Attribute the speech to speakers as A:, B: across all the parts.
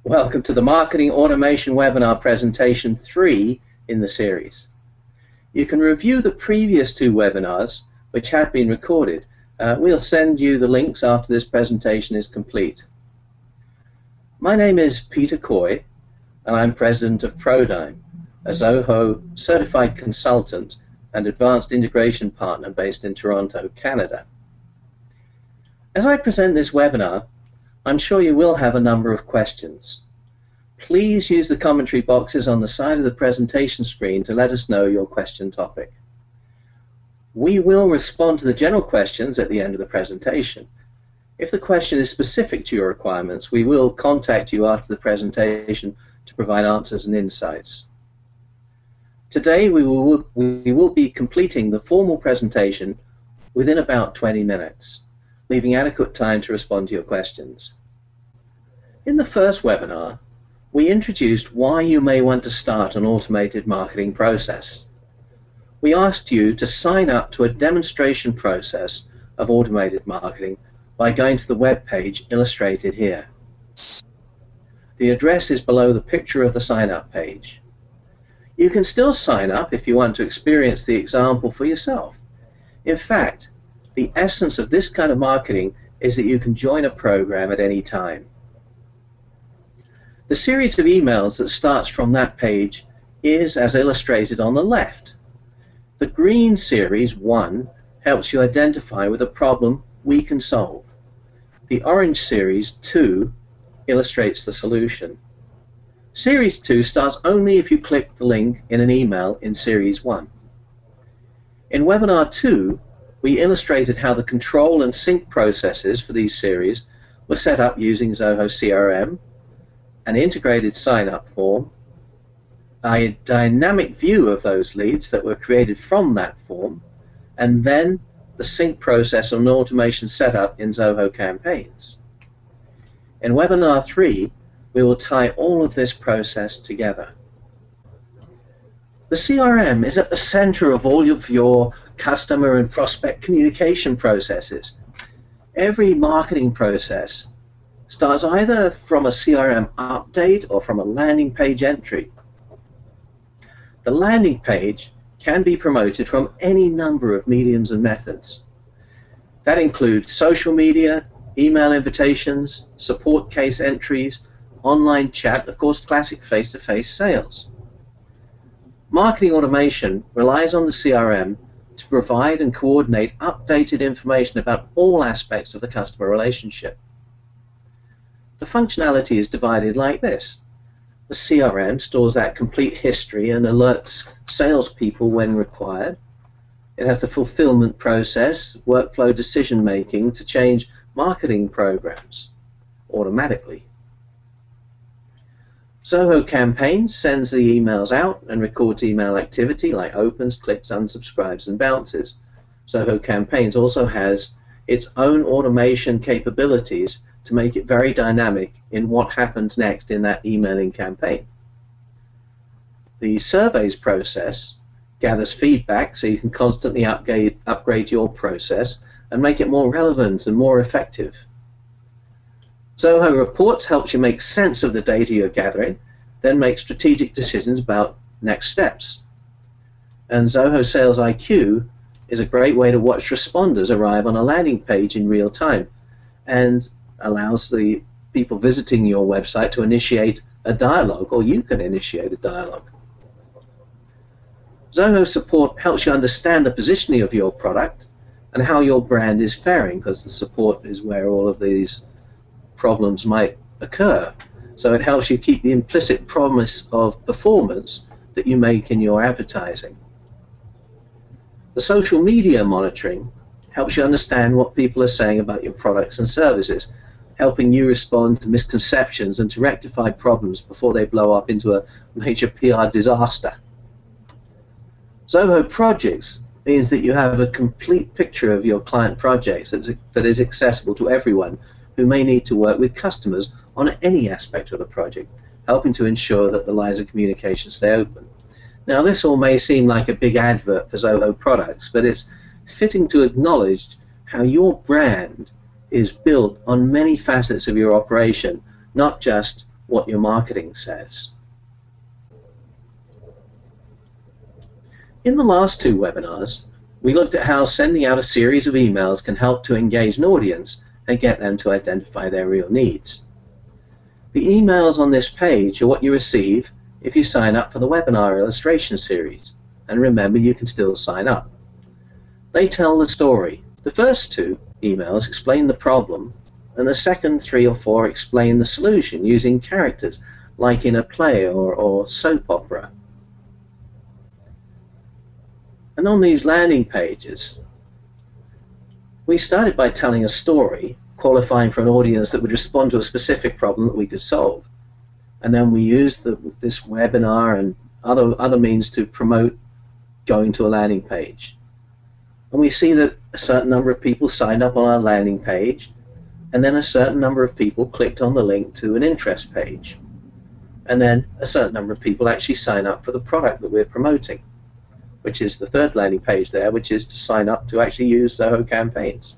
A: Welcome to the Marketing Automation Webinar Presentation 3 in the series. You can review the previous 2 webinars, which have been recorded. We'll send you the links after this presentation is complete. My name is Peter Coy, and I'm President of Prodigm, a Zoho Certified Consultant and Advanced Integration Partner based in Toronto, Canada. As I present this webinar, I'm sure you will have a number of questions. Please use the commentary boxes on the side of the presentation screen to let us know your question topic. We will respond to the general questions at the end of the presentation. If the question is specific to your requirements, we will contact you after the presentation to provide answers and insights. Today we will be completing the formal presentation within about 20 minutes. Leaving adequate time to respond to your questions. In the first webinar, we introduced why you may want to start an automated marketing process. We asked you to sign up to a demonstration process of automated marketing by going to the web page illustrated here. The address is below the picture of the sign-up page. You can still sign up if you want to experience the example for yourself. In fact, the essence of this kind of marketing is that you can join a program at any time. The series of emails that starts from that page is as illustrated on the left. The green series 1 helps you identify with a problem we can solve. The orange series 2 illustrates the solution. Series 2 starts only if you click the link in an email in series 1. In webinar 2, we illustrated how the control and sync processes for these series were set up using Zoho CRM, an integrated sign-up form, a dynamic view of those leads that were created from that form, and then the sync process and automation setup in Zoho campaigns. In webinar 3, we will tie all of this process together. The CRM is at the center of all of your customer and prospect communication processes. Every marketing process starts either from a CRM update or from a landing page entry. The landing page can be promoted from any number of mediums and methods. That includes social media, email invitations, support case entries, online chat, of course, classic face-to-face sales. Marketing automation relies on the CRM to provide and coordinate updated information about all aspects of the customer relationship. The functionality is divided like this. The CRM stores that complete history and alerts salespeople when required. It has the fulfillment process, workflow decision-making to change marketing programs automatically. Zoho Campaigns sends the emails out and records email activity like opens, clicks, unsubscribes, and bounces. Zoho Campaigns also has its own automation capabilities to make it very dynamic in what happens next in that emailing campaign. The surveys process gathers feedback so you can constantly upgrade your process and make it more relevant and more effective. Zoho Reports helps you make sense of the data you're gathering, then make strategic decisions about next steps. And Zoho Sales IQ is a great way to watch responders arrive on a landing page in real time and allows the people visiting your website to initiate a dialogue, or you can initiate a dialogue. Zoho Support helps you understand the positioning of your product and how your brand is faring, because the support is where all of these problems might occur. So it helps you keep the implicit promise of performance that you make in your advertising. The social media monitoring helps you understand what people are saying about your products and services, helping you respond to misconceptions and to rectify problems before they blow up into a major PR disaster. Zoho Projects means that you have a complete picture of your client projects that is accessible to everyone who may need to work with customers on any aspect of the project, helping to ensure that the lines of communication stay open. Now, this all may seem like a big advert for Zoho products, but it's fitting to acknowledge how your brand is built on many facets of your operation, not just what your marketing says. In the last two webinars, we looked at how sending out a series of emails can help to engage an audience and get them to identify their real needs. The emails on this page are what you receive if you sign up for the webinar illustration series. And remember, you can still sign up. They tell the story. The first two emails explain the problem, and the second 3 or 4 explain the solution using characters like in a play or soap opera. And on these landing pages, we started by telling a story, qualifying for an audience that would respond to a specific problem that we could solve. And then we used this webinar and other means to promote going to a landing page. And we see that a certain number of people signed up on our landing page, and then a certain number of people clicked on the link to an interest page. And then a certain number of people actually sign up for the product that we're promoting, which is the third landing page there, which is to sign up to actually use Zoho campaigns.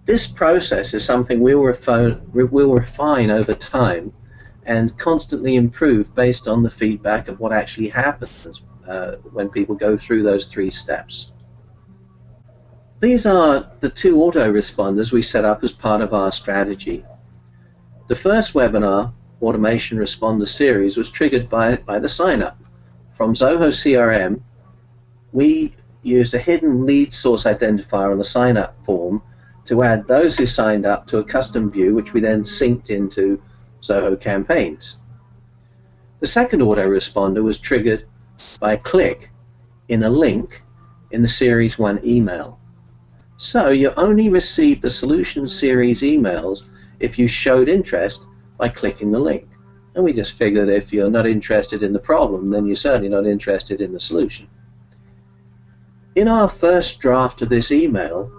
A: This process is something we'll refine over time and constantly improve based on the feedback of what actually happens when people go through those 3 steps. These are the 2 autoresponders we set up as part of our strategy. The first webinar, Automation Responder Series, was triggered by the sign-up. From Zoho CRM, we used a hidden lead source identifier on the sign-up form to add those who signed up to a custom view, which we then synced into Zoho campaigns. The second autoresponder was triggered by a click in a link in the Series 1 email. So you only received the Solution Series emails if you showed interest by clicking the link. And we just figured if you're not interested in the problem, then you're certainly not interested in the solution. In our first draft of this email,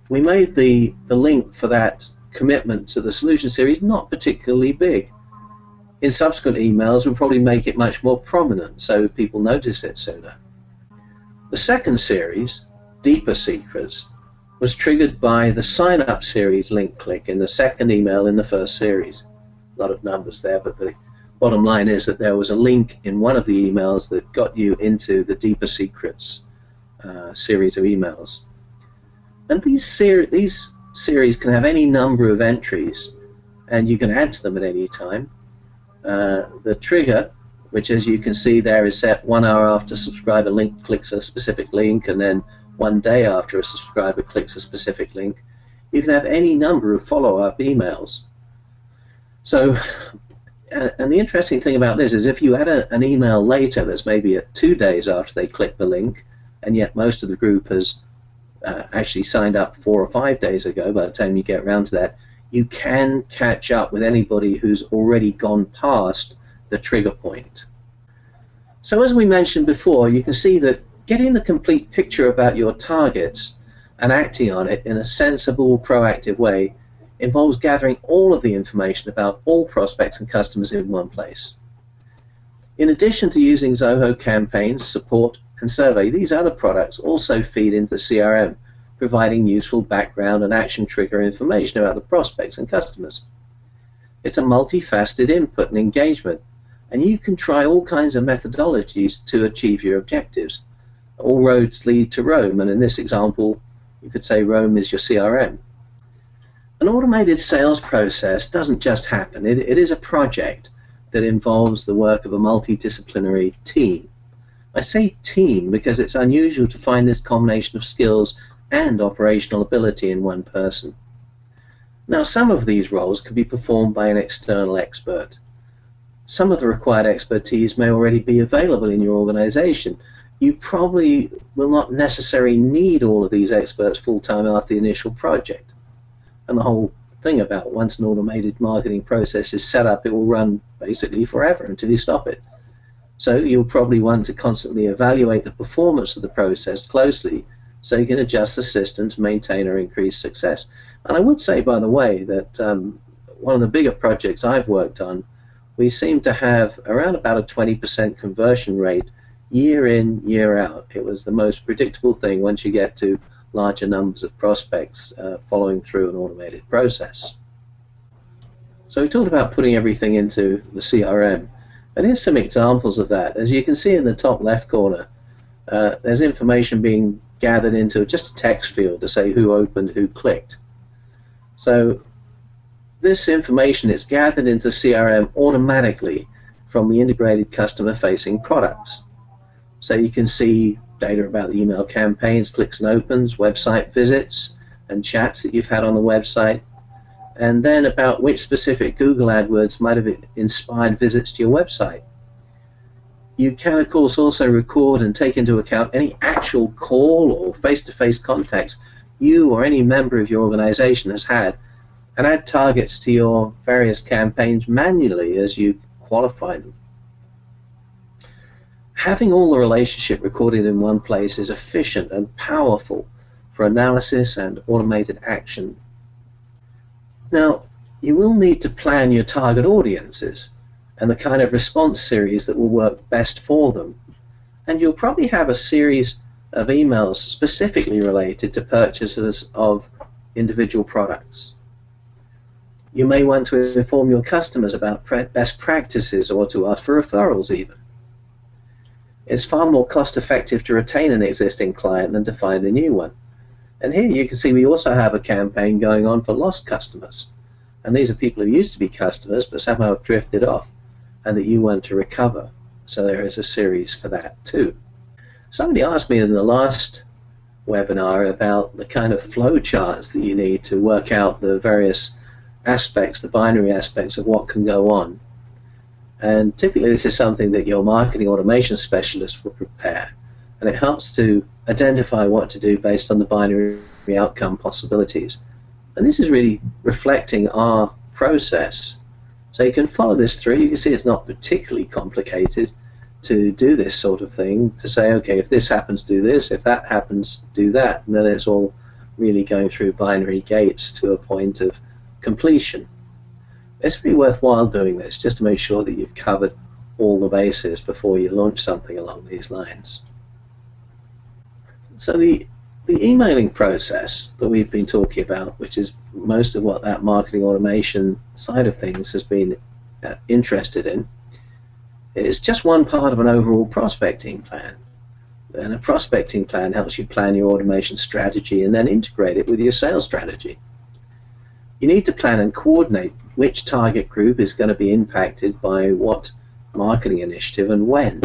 A: we made the link for that commitment to the Solution Series not particularly big. In subsequent emails, we'll probably make it much more prominent so people notice it sooner. The second series, Deeper Secrets, was triggered by the Sign Up Series link click in the second email in the first series. A lot of numbers there, but the bottom line is that there was a link in one of the emails that got you into the Deeper Secrets series of emails. And these series can have any number of entries, and you can add to them at any time. The trigger, which as you can see there is set 1 hour after a subscriber clicks a specific link, and then 1 day after a subscriber clicks a specific link. You can have any number of follow-up emails. So, and the interesting thing about this is if you add an email later that's maybe at 2 days after they click the link, and yet most of the group has actually signed up 4 or 5 days ago, by the time you get around to that, you can catch up with anybody who's already gone past the trigger point. So as we mentioned before, you can see that getting the complete picture about your targets and acting on it in a sensible, proactive way involves gathering all of the information about all prospects and customers in one place. In addition to using Zoho campaigns, support, and survey, these other products also feed into CRM, providing useful background and action trigger information about the prospects and customers. It's a multifaceted input and engagement, and you can try all kinds of methodologies to achieve your objectives. All roads lead to Rome, and in this example, you could say Rome is your CRM. An automated sales process doesn't just happen. It is a project that involves the work of a multidisciplinary team. I say team because it's unusual to find this combination of skills and operational ability in one person. Now, some of these roles can be performed by an external expert. Some of the required expertise may already be available in your organization. You probably will not necessarily need all of these experts full-time after the initial project. And the whole thing about once an automated marketing process is set up, it will run basically forever until you stop it. So you'll probably want to constantly evaluate the performance of the process closely so you can adjust the system to maintain or increase success. And I would say, by the way, that one of the bigger projects I've worked on, we seem to have around about a 20% conversion rate year in, year out. It was the most predictable thing once you get to larger numbers of prospects following through an automated process. So we talked about putting everything into the CRM, and here's some examples of that. As you can see in the top left corner, there's information being gathered into just a text field to say who opened, who clicked. So this information is gathered into CRM automatically from the integrated customer-facing products. So you can see data about the email campaigns, clicks and opens, website visits, and chats that you've had on the website, and then about which specific Google AdWords might have inspired visits to your website. You can, of course, also record and take into account any actual call or face-to-face contacts you or any member of your organization has had, and add targets to your various campaigns manually as you qualify them. Having all the relationship recorded in one place is efficient and powerful for analysis and automated action. Now, you will need to plan your target audiences and the kind of response series that will work best for them. And you'll probably have a series of emails specifically related to purchases of individual products. You may want to inform your customers about best practices or to ask for referrals even. It's far more cost-effective to retain an existing client than to find a new one. And here you can see we also have a campaign going on for lost customers. And these are people who used to be customers but somehow have drifted off and that you want to recover. So there is a series for that too. Somebody asked me in the last webinar about the kind of flow charts that you need to work out the various aspects, the binary aspects of what can go on. And typically this is something that your marketing automation specialist will prepare, and it helps to identify what to do based on the binary outcome possibilities. And this is really reflecting our process. So you can follow this through. You can see it's not particularly complicated to do this sort of thing, to say, okay, if this happens, do this, if that happens, do that, and then it's all really going through binary gates to a point of completion. It's really worthwhile doing this just to make sure that you've covered all the bases before you launch something along these lines. So the emailing process that we've been talking about, which is most of what that marketing automation side of things has been interested in, is just one part of an overall prospecting plan. And a prospecting plan helps you plan your automation strategy and then integrate it with your sales strategy. You need to plan and coordinate which target group is going to be impacted by what marketing initiative and when.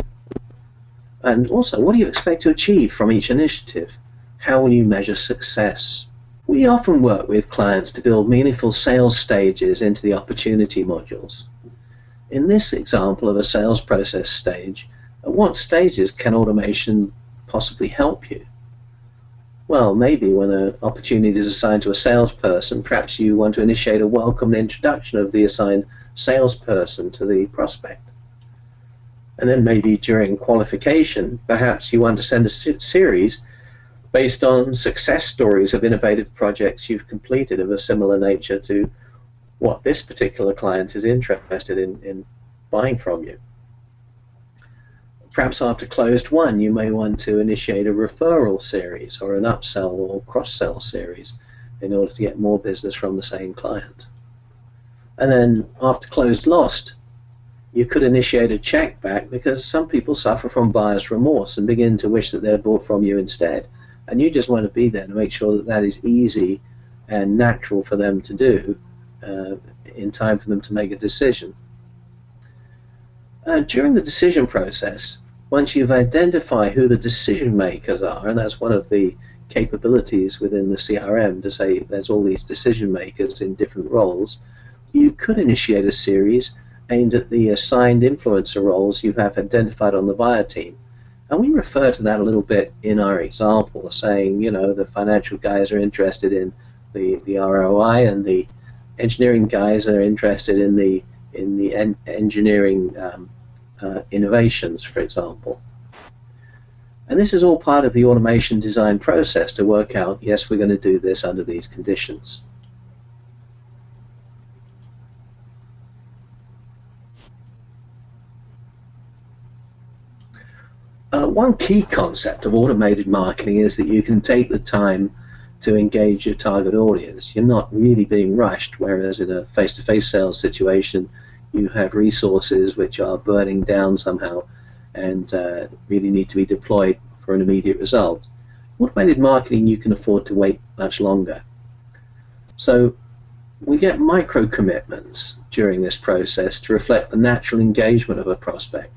A: And also, what do you expect to achieve from each initiative? How will you measure success? We often work with clients to build meaningful sales stages into the opportunity modules. In this example of a sales process stage, at what stages can automation possibly help you? Well, maybe when an opportunity is assigned to a salesperson, perhaps you want to initiate a welcome introduction of the assigned salesperson to the prospect. And then maybe during qualification, perhaps you want to send a series based on success stories of innovative projects you've completed of a similar nature to what this particular client is interested in buying from you. Perhaps after closed one, you may want to initiate a referral series or an upsell or cross-sell series in order to get more business from the same client. And then after closed lost, you could initiate a check back because some people suffer from buyer's remorse and begin to wish that they'd bought from you instead. And you just want to be there to make sure that that is easy and natural for them to do in time for them to make a decision. During the decision process, once you've identified who the decision makers are, and that's one of the capabilities within the CRM to say there's all these decision makers in different roles, you could initiate a series aimed at the assigned influencer roles you have identified on the buyer team. And we refer to that a little bit in our example, saying, you know, the financial guys are interested in the ROI, and the engineering guys are interested in the engineering innovations, for example. And this is all part of the automation design process to work out, yes, we're going to do this under these conditions. One key concept of automated marketing is that you can take the time to engage your target audience. You're not really being rushed, whereas in a face-to-face sales situation, you have resources which are burning down somehow and really need to be deployed for an immediate result. Automated marketing, you can afford to wait much longer. So we get micro commitments during this process to reflect the natural engagement of a prospect.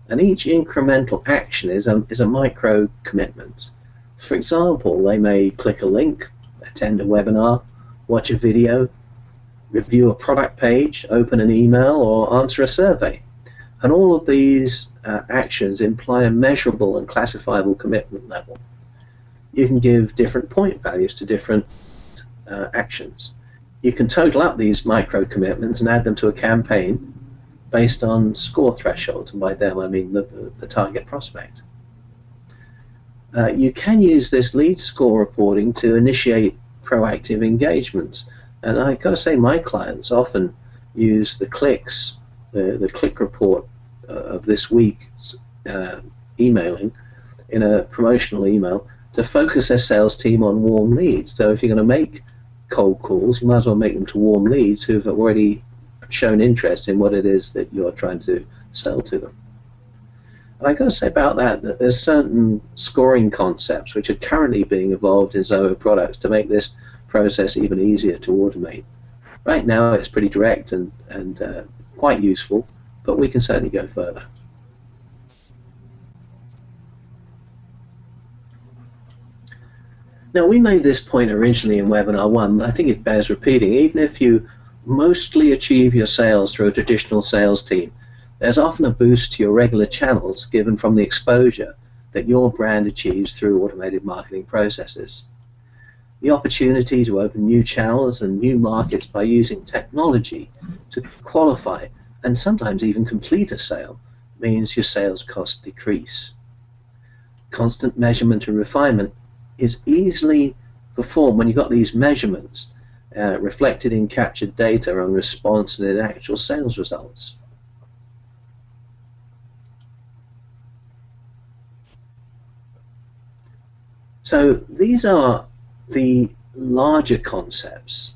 A: And each incremental action is a micro commitment. For example, they may click a link, attend a webinar, watch a video, review a product page, open an email, or answer a survey. And all of these actions imply a measurable and classifiable commitment level. You can give different point values to different actions. You can total up these micro commitments and add them to a campaign based on score thresholds, and by them I mean the target prospect. You can use this lead score reporting to initiate proactive engagements, and I've got to say my clients often use the clicks, the click report of this week's emailing in a promotional email to focus their sales team on warm leads. So if you're going to make cold calls, you might as well make them to warm leads who've already shown interest in what it is that you're trying to sell to them. And I've got to say about that there's certain scoring concepts which are currently being evolved in Zoho products to make this process even easier to automate. Right now it's pretty direct and quite useful, but we can certainly go further. Now, we made this point originally in Webinar 1, but I think it bears repeating. Even if you mostly achieve your sales through a traditional sales team, there's often a boost to your regular channels given from the exposure that your brand achieves through automated marketing processes. The opportunity to open new channels and new markets by using technology to qualify and sometimes even complete a sale means your sales costs decrease. Constant measurement and refinement is easily performed when you've got these measurements reflected in captured data on response and in actual sales results. So these are the larger concepts,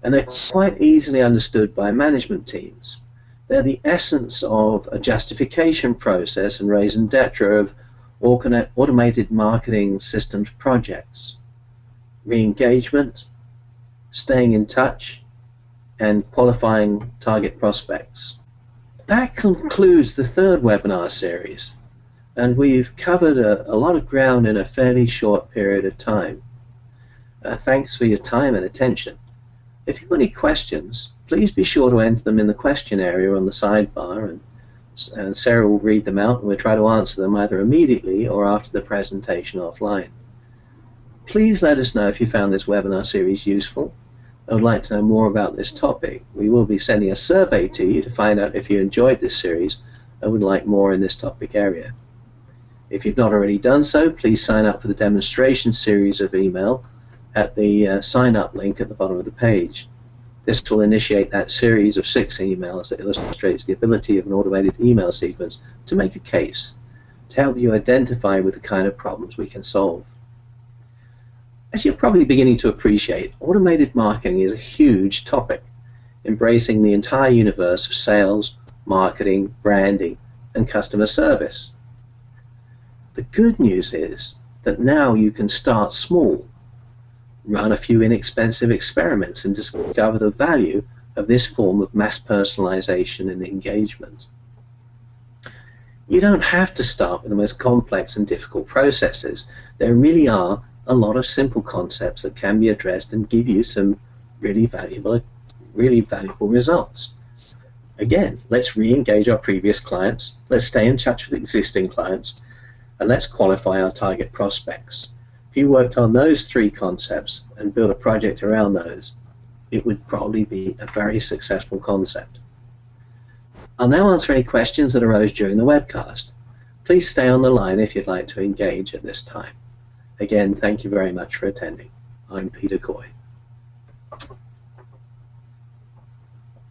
A: and they're quite easily understood by management teams. They're the essence of a justification process and raison d'etre of automated marketing systems projects: re-engagement, staying in touch, and qualifying target prospects. That concludes the third webinar series, and we've covered a lot of ground in a fairly short period of time. Thanks for your time and attention. If you have any questions, please be sure to enter them in the question area on the sidebar, and Sarah will read them out and we'll try to answer them either immediately or after the presentation offline. Please let us know if you found this webinar series useful and would like to know more about this topic. We will be sending a survey to you to find out if you enjoyed this series and would like more in this topic area. If you've not already done so, please sign up for the demonstration series of email at the sign up link at the bottom of the page. This will initiate that series of 6 emails that illustrates the ability of an automated email sequence to make a case, to help you identify with the kind of problems we can solve. As you're probably beginning to appreciate, automated marketing is a huge topic, embracing the entire universe of sales, marketing, branding, and customer service. The good news is that now you can start small, run a few inexpensive experiments, and discover the value of this form of mass personalization and engagement. You don't have to start with the most complex and difficult processes. There really are a lot of simple concepts that can be addressed and give you some really valuable results. Again, let's re-engage our previous clients, let's stay in touch with existing clients, and let's qualify our target prospects. If you worked on those 3 concepts and built a project around those, it would probably be a very successful concept. I'll now answer any questions that arose during the webcast. Please stay on the line if you'd like to engage at this time. Again, thank you very much for attending. I'm Peter Coy.